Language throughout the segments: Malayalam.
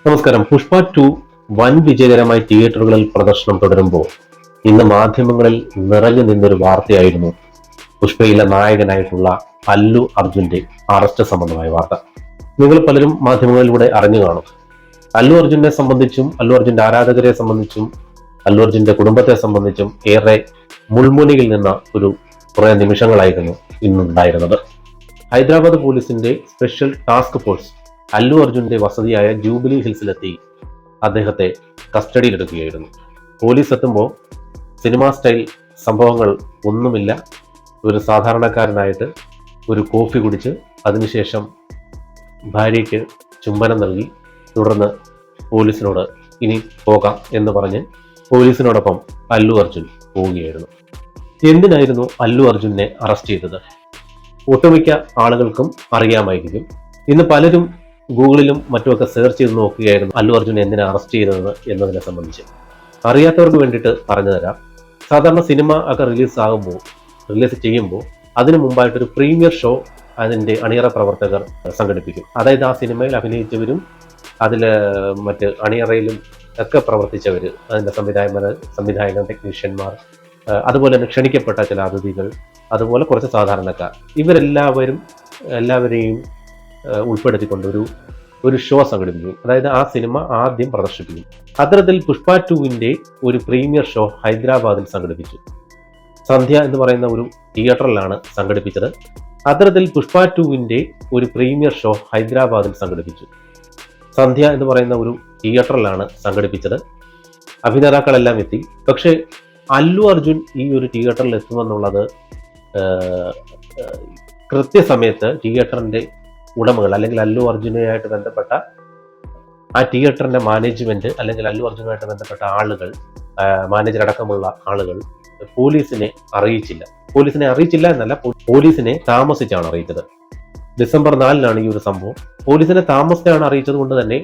നമസ്കാരം. പുഷ്പ 2 വൻ വിജയകരമായി തിയേറ്ററുകളിൽ പ്രദർശനം തുടരുമ്പോൾ ഇന്ന് മാധ്യമങ്ങളിൽ നിറഞ്ഞു നിന്നൊരു വാർത്തയായിരുന്നു പുഷ്പയിലെ നായകനായിട്ടുള്ള അല്ലു അർജുന്റെ അറസ്റ്റ് സംബന്ധമായ വാർത്ത. നിങ്ങൾ പലരും മാധ്യമങ്ങളിലൂടെ അറിഞ്ഞു കാണും. അല്ലു അർജുനെ സംബന്ധിച്ചും അല്ലു അർജുന്റെ ആരാധകരെ സംബന്ധിച്ചും അല്ലു അർജുന്റെ കുടുംബത്തെ സംബന്ധിച്ചും ഏറെ മുൾമുനയിൽ നിന്ന കുറെ നിമിഷങ്ങളായിരുന്നു ഇന്നുണ്ടായിരുന്നത്. ഹൈദരാബാദ് പോലീസിന്റെ സ്പെഷ്യൽ ടാസ്ക് ഫോഴ്സ് അല്ലു അർജുന്റെ വസതിയായ ജൂബിലി ഹിൽസിലെത്തി അദ്ദേഹത്തെ കസ്റ്റഡിയിലെടുക്കുകയായിരുന്നു. പോലീസ് എത്തുമ്പോൾ സിനിമാ സ്റ്റൈൽ സംഭവങ്ങൾ ഒന്നുമില്ല. ഒരു സാധാരണക്കാരനായിട്ട് ഒരു കോഫി കുടിച്ച് അതിനുശേഷം ഭാര്യയ്ക്ക് ചുംബനം നൽകി തുടർന്ന് പോലീസിനോട് ഇനി പോകാം എന്ന് പറഞ്ഞ് പോലീസിനോടൊപ്പം അല്ലു അർജുൻ പോവുകയായിരുന്നു. എന്തിനായിരുന്നു അല്ലു അർജുനെ അറസ്റ്റ് ചെയ്തത്? ഒട്ടുമിക്ക ആളുകൾക്കും അറിയാമായിരിക്കും. ഇന്ന് പലരും ഗൂഗിളിലും മറ്റുമൊക്കെ സെർച്ച് ചെയ്ത് നോക്കുകയായിരുന്നു അല്ലു അർജുൻ എന്തിനാ അറസ്റ്റ് ചെയ്തത് എന്നതിനെ സംബന്ധിച്ച്. അറിയാത്തവർക്ക് വേണ്ടിയിട്ട് പറഞ്ഞു തരാം. സാധാരണ സിനിമ ഒക്കെ റിലീസ് ചെയ്യുമ്പോൾ അതിനു മുമ്പായിട്ടൊരു പ്രീമിയർ ഷോ അതിൻ്റെ അണിയറ പ്രവർത്തകർ സംഘടിപ്പിക്കും. അതായത് ആ സിനിമയിൽ അഭിനയിച്ചവരും അതിൽ മറ്റ് അണിയറയിലും ഒക്കെ പ്രവർത്തിച്ചവർ, അതിൻ്റെ സംവിധായകൻ, ടെക്നീഷ്യന്മാർ, അതുപോലെ തന്നെ ക്ഷണിക്കപ്പെട്ട ചില അതിഥികൾ, അതുപോലെ കുറച്ച് സാധാരണക്കാർ, എല്ലാവരെയും ഉൾപ്പെടുത്തിക്കൊണ്ട് ഒരു ഷോ സംഘടിപ്പിക്കും. അതായത് ആ സിനിമ ആദ്യം പ്രദർശിപ്പിക്കും. അത്തരത്തിൽ പുഷ്പ 2 ഒരു പ്രീമിയർ ഷോ ഹൈദരാബാദിൽ സംഘടിപ്പിച്ചു. സന്ധ്യ എന്ന് പറയുന്ന ഒരു തിയേറ്ററിലാണ് സംഘടിപ്പിച്ചത്. അത്തരത്തിൽ പുഷ്പ 2 ഒരു പ്രീമിയർ ഷോ ഹൈദരാബാദിൽ സംഘടിപ്പിച്ചു. സന്ധ്യ എന്ന് പറയുന്ന ഒരു തിയേറ്ററിലാണ് സംഘടിപ്പിച്ചത്. അഭിനേതാക്കളെല്ലാം എത്തി. പക്ഷേ അല്ലു അർജുൻ ഈ ഒരു തിയേറ്ററിൽ എത്തുമെന്നുള്ളത് കൃത്യസമയത്ത് തിയേറ്ററിന്റെ ഉടമകൾ അല്ലെങ്കിൽ അല്ലു അർജുനുമായിട്ട് ബന്ധപ്പെട്ട ആ തിയേറ്ററിന്റെ മാനേജ്മെന്റ് അല്ലെങ്കിൽ അല്ലു അർജുനുമായിട്ട് ബന്ധപ്പെട്ട ആളുകൾ, മാനേജർ അടക്കമുള്ള ആളുകൾ പോലീസിനെ അറിയിച്ചില്ല എന്നല്ല, പോലീസിനെ താമസിച്ചാണ് അറിയിച്ചത്. ഡിസംബർ 4 ഈ ഒരു സംഭവം. പോലീസിനെ താമസിച്ചാണ് അറിയിച്ചത് കൊണ്ട് തന്നെ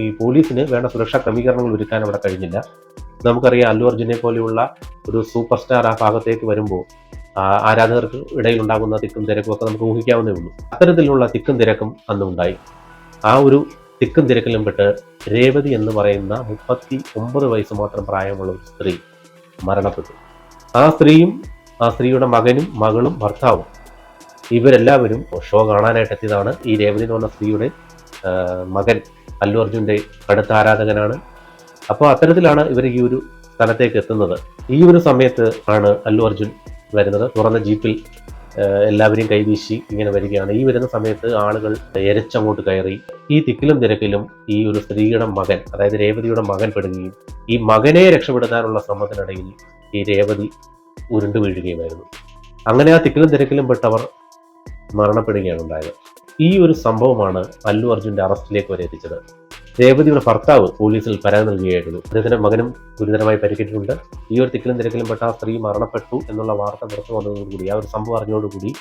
ഈ പോലീസിന് വേണ്ട സുരക്ഷാ ക്രമീകരണങ്ങൾ ഒരുക്കാൻ അവിടെ കഴിഞ്ഞില്ല. നമുക്കറിയാം, അല്ലു അർജുനെ പോലെയുള്ള ഒരു സൂപ്പർ സ്റ്റാർ ആ ഭാഗത്തേക്ക് വരുമ്പോൾ ആരാധകർക്ക് ഇടയിൽ ഉണ്ടാകുന്ന തിക്കും തിരക്കും ഒക്കെ നമുക്ക് ഊഹിക്കാവുന്നേ ഉള്ളൂ. അത്തരത്തിലുള്ള തിക്കും തിരക്കും അന്നുണ്ടായി. ആ ഒരു തിക്കും തിരക്കിലും പെട്ട് രേവതി എന്ന് പറയുന്ന 39 വയസ്സ് മാത്രം പ്രായമുള്ള ഒരു സ്ത്രീ മരണപ്പെട്ടു. ആ സ്ത്രീയുടെ മകനും മകളും ഭർത്താവും ഇവരെല്ലാവരും ഷോ കാണാനായിട്ട് എത്തിയതാണ്. ഈ രേവതി എന്ന് പറഞ്ഞ സ്ത്രീയുടെ മകൻ അല്ലു അർജുന്റെ കടുത്ത ആരാധകനാണ്. അപ്പോൾ അത്തരത്തിലാണ് ഇവർ ഈ ഒരു സ്ഥലത്തേക്ക് എത്തുന്നത്. ഈ ഒരു സമയത്ത് ആണ് അല്ലു അർജുൻ വരുന്നത്. തുറന്ന ജീപ്പിൽ എല്ലാവരെയും കൈവീശി ഇങ്ങനെ വരികയാണ്. ഈ വരുന്ന സമയത്ത് ആളുകൾ എരച്ചങ്ങോട്ട് കയറി. ഈ തിക്കിലും തിരക്കിലും ഈ ഒരു സ്ത്രീയുടെ മകൻ, അതായത് രേവതിയുടെ മകൻ പെടുകയും ഈ മകനെ രക്ഷപ്പെടുത്താനുള്ള ശ്രമത്തിനിടയിൽ ഈ രേവതി ഉരുണ്ടു വീഴുകയുമായിരുന്നു. അങ്ങനെ ആ തിക്കിലും തിരക്കിലും പെട്ടവർ മരണപ്പെടുകയാണ് ഉണ്ടായത്. ഈ ഒരു സംഭവമാണ് അല്ലു അർജുന്റെ അറസ്റ്റിലേക്ക് വരെ എത്തിച്ചത്. രേവതിയുടെ ഭർത്താവ് പോലീസിൽ പരാതി നൽകുകയായിരുന്നു. അദ്ദേഹത്തിന്റെ മകനും ഗുരുതരമായി പരിക്കേറ്റിട്ടുണ്ട്. ഈ ഒരു തിക്കിലും തിരക്കിലും പെട്ട ആ സ്ത്രീ മരണപ്പെട്ടു എന്നുള്ള വാർത്ത പുറത്തു വന്നതോടുകൂടി, ആ ഒരു സംഭവം അറിഞ്ഞതോടുകൂടി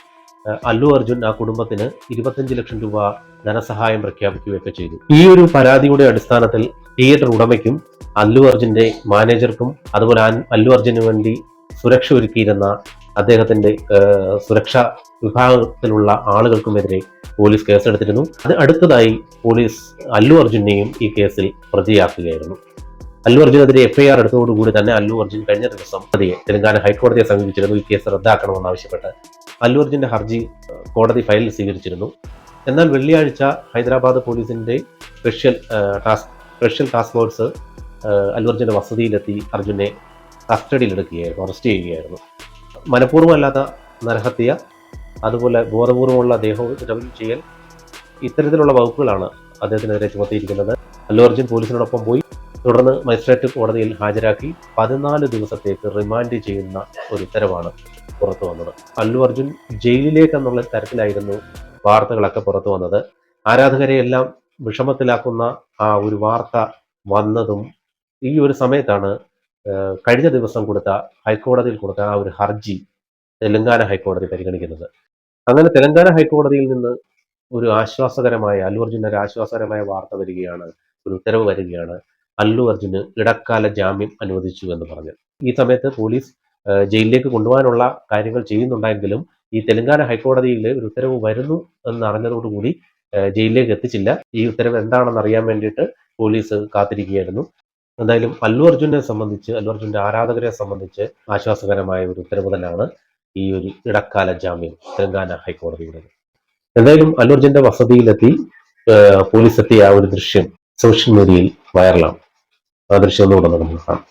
അല്ലു അർജുൻ ആ കുടുംബത്തിന് 25 ലക്ഷം രൂപ ധനസഹായം പ്രഖ്യാപിക്കുകയൊക്കെ ചെയ്തു. ഈ ഒരു പരാതിയുടെ അടിസ്ഥാനത്തിൽ തിയേറ്റർ ഉടമയ്ക്കും അല്ലു അർജുന്റെ മാനേജർക്കും അതുപോലെ അല്ലു അർജുന് വേണ്ടി സുരക്ഷ ഒരുക്കിയിരുന്ന അദ്ദേഹത്തിന്റെ സുരക്ഷാ വിഭാഗത്തിലുള്ള ആളുകൾക്കുമെതിരെ പോലീസ് കേസെടുത്തിരുന്നു. അത് അടുത്തതായി പോലീസ് അല്ലു അർജുനെയും ഈ കേസിൽ പ്രതിയാക്കുകയായിരുന്നു. അല്ലു അർജുനെതിരെ FIR എടുത്തതോടുകൂടി തന്നെ അല്ലു അർജുൻ കഴിഞ്ഞ ദിവസം തെലങ്കാന ഹൈക്കോടതിയെ സമീപിച്ചിരുന്നു. ഈ കേസ് റദ്ദാക്കണമെന്നാവശ്യപ്പെട്ട് അല്ലു അർജുന്റെ ഹർജി കോടതി ഫയലിൽ സ്വീകരിച്ചിരുന്നു. എന്നാൽ വെള്ളിയാഴ്ച ഹൈദരാബാദ് പോലീസിന്റെ സ്പെഷ്യൽ ടാസ്ക് ഫോഴ്സ് അല്ലു അർജുന്റെ വസതിയിലെത്തി അർജുനെ കസ്റ്റഡിയിലെടുക്കുകയായിരുന്നു, അറസ്റ്റ് ചെയ്യുകയായിരുന്നു. മനഃപൂർവ്വമല്ലാത്ത നരഹത്യ, അതുപോലെ ബോധപൂർവമുള്ള ദേഹോദ്രവം ചെയ്യൽ, ഇത്തരത്തിലുള്ള വകുപ്പുകളാണ് അദ്ദേഹത്തിനെതിരെ ചുമത്തിയിരിക്കുന്നത്. അല്ലു അർജുൻ പോലീസിനോടൊപ്പം പോയി തുടർന്ന് മജിസ്ട്രേറ്റ് കോടതിയിൽ ഹാജരാക്കി 14 ദിവസത്തേക്ക് റിമാൻഡ് ചെയ്യുന്ന ഒരു ഉത്തരവാണ് പുറത്തു വന്നത്. അല്ലു അർജുൻ ജയിലിലേക്ക് എന്നുള്ള തരത്തിലായിരുന്നു വാർത്തകളൊക്കെ പുറത്തു വന്നത്. ആരാധകരെ എല്ലാം വിഷമത്തിലാക്കുന്ന ആ ഒരു വാർത്ത വന്നതും ഈ ഒരു സമയത്താണ് കഴിഞ്ഞ ദിവസം ഹൈക്കോടതിയിൽ കൊടുത്ത ആ ഒരു ഹർജി തെലങ്കാന ഹൈക്കോടതി പരിഗണിക്കുന്നത്. അങ്ങനെ തെലങ്കാന ഹൈക്കോടതിയിൽ നിന്ന് അല്ലു അർജുന് ഒരു ആശ്വാസകരമായ വാർത്ത വരികയാണ്, ഒരു ഉത്തരവ് വരികയാണ്. അല്ലു അർജുന് ഇടക്കാല ജാമ്യം അനുവദിച്ചു എന്ന് പറഞ്ഞു. ഈ സമയത്ത് പോലീസ് ജയിലിലേക്ക് കൊണ്ടുപോകാനുള്ള കാര്യങ്ങൾ ചെയ്യുന്നുണ്ടെങ്കിലും ഈ തെലങ്കാന ഹൈക്കോടതിയിൽ ഒരു ഉത്തരവ് വരുന്നു എന്ന് അറിഞ്ഞതോടുകൂടി ജയിലിലേക്ക് എത്തിച്ചില്ല. ഈ ഉത്തരവ് എന്താണെന്ന് അറിയാൻ വേണ്ടിയിട്ട് പോലീസ് കാത്തിരിക്കുകയായിരുന്നു. എന്തായാലും അല്ലു അർജുനെ സംബന്ധിച്ച്, അല്ലു അർജുന്റെ ആരാധകരെ സംബന്ധിച്ച് ആശ്വാസകരമായ ഒരു ഉത്തരവ് തന്നെയാണ് ഈ ഒരു ഇടക്കാല ജാമ്യം തെലങ്കാന ഹൈക്കോടതിയുടെ. എന്തായാലും അല്ലു അർജുന്റെ വസതിയിലെത്തി പോലീസ് എത്തിയ ആ ഒരു ദൃശ്യം സോഷ്യൽ മീഡിയയിൽ വൈറലാണ്. ആ ദൃശ്യം ഒന്നുകൂടെ നമുക്ക് കാണാം.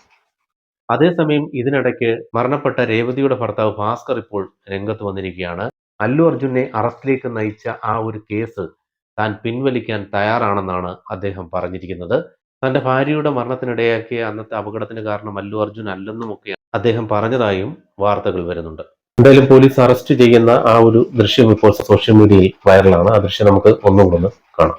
അതേസമയം ഇതിനിടയ്ക്ക് മരണപ്പെട്ട രേവതിയുടെ ഭർത്താവ് ഭാസ്കർ ഇപ്പോൾ രംഗത്ത് വന്നിരിക്കുകയാണ്. അല്ലു അർജുനെ അറസ്റ്റിലേക്ക് നയിച്ച ആ ഒരു കേസ് താൻ പിൻവലിക്കാൻ തയ്യാറാണെന്നാണ് അദ്ദേഹം പറഞ്ഞിരിക്കുന്നത്. തന്റെ ഭാര്യയുടെ മരണത്തിനിടയാക്കിയ അന്നത്തെ അപകടത്തിന് കാരണം അല്ലു അർജുൻ അല്ലെന്നുമൊക്കെ അദ്ദേഹം പറഞ്ഞതായും വാർത്തകൾ വരുന്നുണ്ട്. എന്തായാലും പോലീസ് അറസ്റ്റ് ചെയ്യുന്ന ആ ഒരു ദൃശ്യം ഇപ്പോൾ സോഷ്യൽ മീഡിയയിൽ വൈറലാണ്. ആ ദൃശ്യം നമുക്ക് ഒന്നുകൂടെ കാണാം.